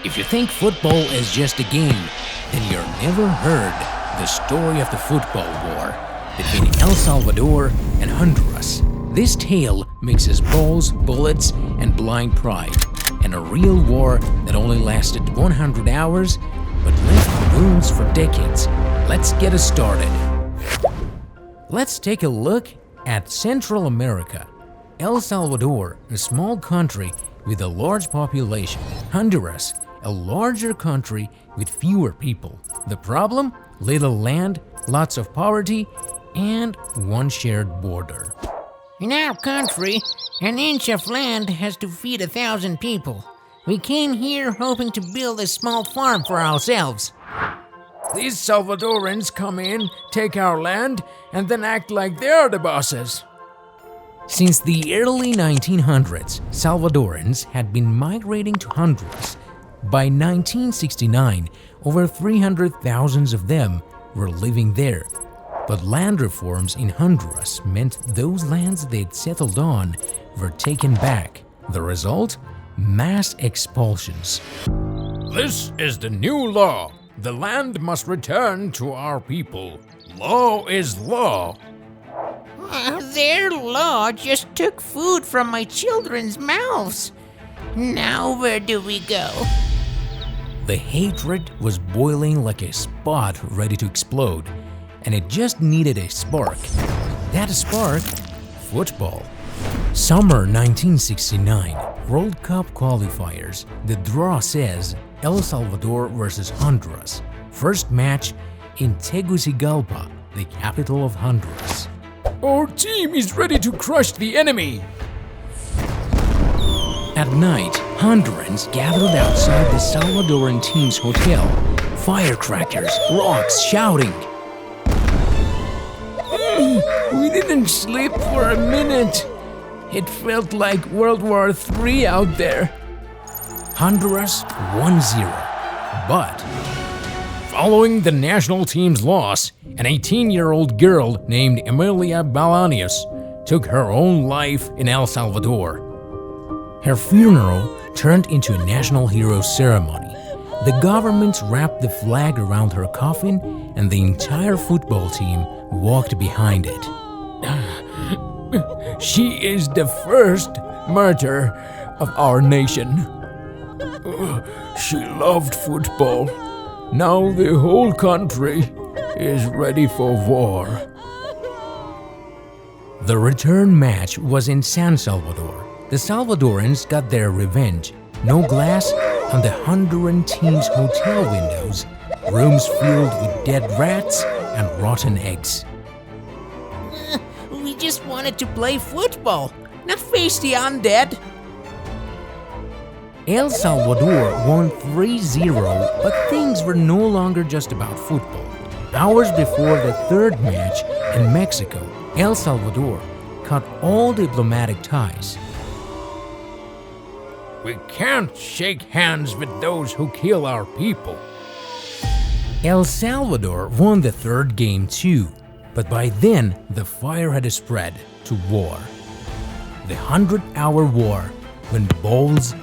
If you think football is just a game, then you've never heard the story of the football war between El Salvador and Honduras. This tale mixes balls, bullets, and blind pride, and a real war that only lasted 100 hours but left wounds for decades. Let's get it started. Let's take a look at Central America. El Salvador, a small country with a large population. Honduras, a larger country with fewer people. The problem? Little land, lots of poverty, and one shared border. In our country, an inch of land has to feed 1,000 people. We came here hoping to build a small farm for ourselves. These Salvadorans come in, take our land, and then act like they're the bosses. Since the early 1900s, Salvadorans had been migrating to Honduras. By 1969, over 300,000 of them were living there. But land reforms in Honduras meant those lands they'd settled on were taken back. The result? Mass expulsions. This is the new law. The land must return to our people. Law is law. Their law just took food from my children's mouths. Now where do we go? The hatred was boiling like a spot ready to explode, and it just needed a spark. That spark? Football. Summer 1969, World Cup qualifiers. The draw says El Salvador versus Honduras. First match in Tegucigalpa, the capital of Honduras. Our team is ready to crush the enemy! At night, Hondurans gathered outside the Salvadoran team's hotel. Firecrackers, rocks, shouting. We didn't sleep for a minute. It felt like World War III out there. Honduras 1-0. But following the national team's loss, an 18-year-old girl named Emilia Balaños took her own life in El Salvador. Her funeral turned into a national hero ceremony. The government wrapped the flag around her coffin, and the entire football team walked behind it. She is the first martyr of our nation. She loved football. Now the whole country is ready for war. The return match was in San Salvador. The Salvadorans got their revenge. No glass on the Honduran team's hotel windows, rooms filled with dead rats and rotten eggs. We just wanted to play football, not face the undead. El Salvador won 3-0, but things were no longer just about football. Hours before the third match in Mexico, El Salvador cut all diplomatic ties. We can't shake hands with those who kill our people. El Salvador won the third game too, but by then the fire had spread to war. The 100-hour war when balls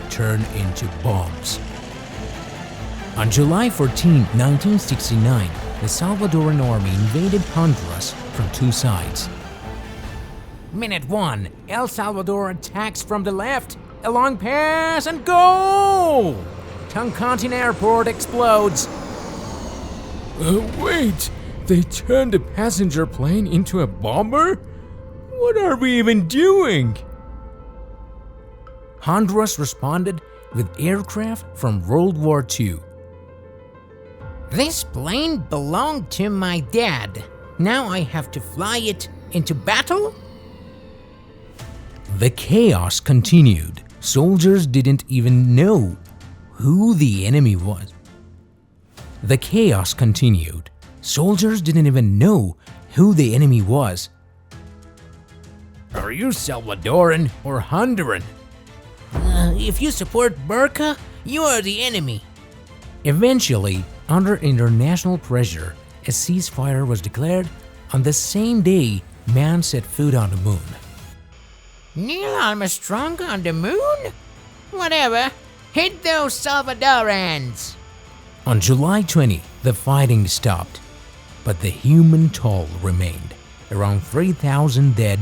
turned into bombs. On July 14, 1969, the Salvadoran army invaded Honduras from two sides. Minute 1, El Salvador attacks from the left. A long pass and goal! Toncontin Airport explodes. Wait, they turned a passenger plane into a bomber? What are we even doing? Honduras responded with aircraft from World War II. This plane belonged to my dad. Now I have to fly it into battle? The chaos continued. Soldiers didn't even know who the enemy was. The chaos continued. Soldiers didn't even know who the enemy was. Are you Salvadoran or Honduran? If you support Burka, you are the enemy. Eventually, under international pressure, a ceasefire was declared on the same day man set foot on the moon. Neil Armstrong on the moon? Whatever. Hit those Salvadorans! On July 20, the fighting stopped, but the human toll remained. Around 3,000 dead,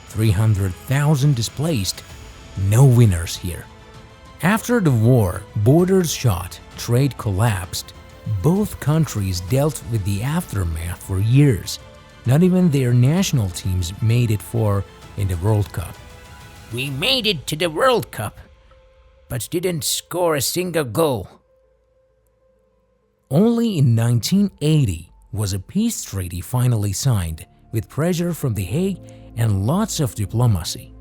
300,000 displaced, no winners here. After the war, borders shut, trade collapsed. Both countries dealt with the aftermath for years. Not even their national teams made it far in the World Cup. We made it to the World Cup, but didn't score a single goal. Only in 1980 was a peace treaty finally signed, with pressure from The Hague and lots of diplomacy.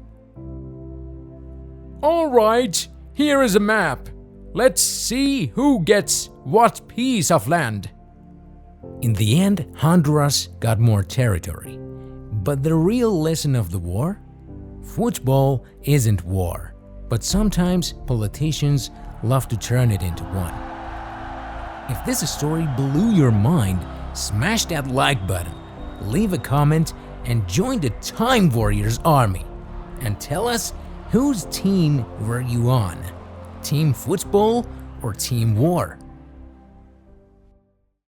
All right, here is a map. Let's see who gets what piece of land. In the end, Honduras got more territory. But the real lesson of the war? Football isn't war, but sometimes politicians love to turn it into one. If this story blew your mind, smash that like button, leave a comment, and join the Time Warriors army. And tell us, whose team were you on? Team football or team war?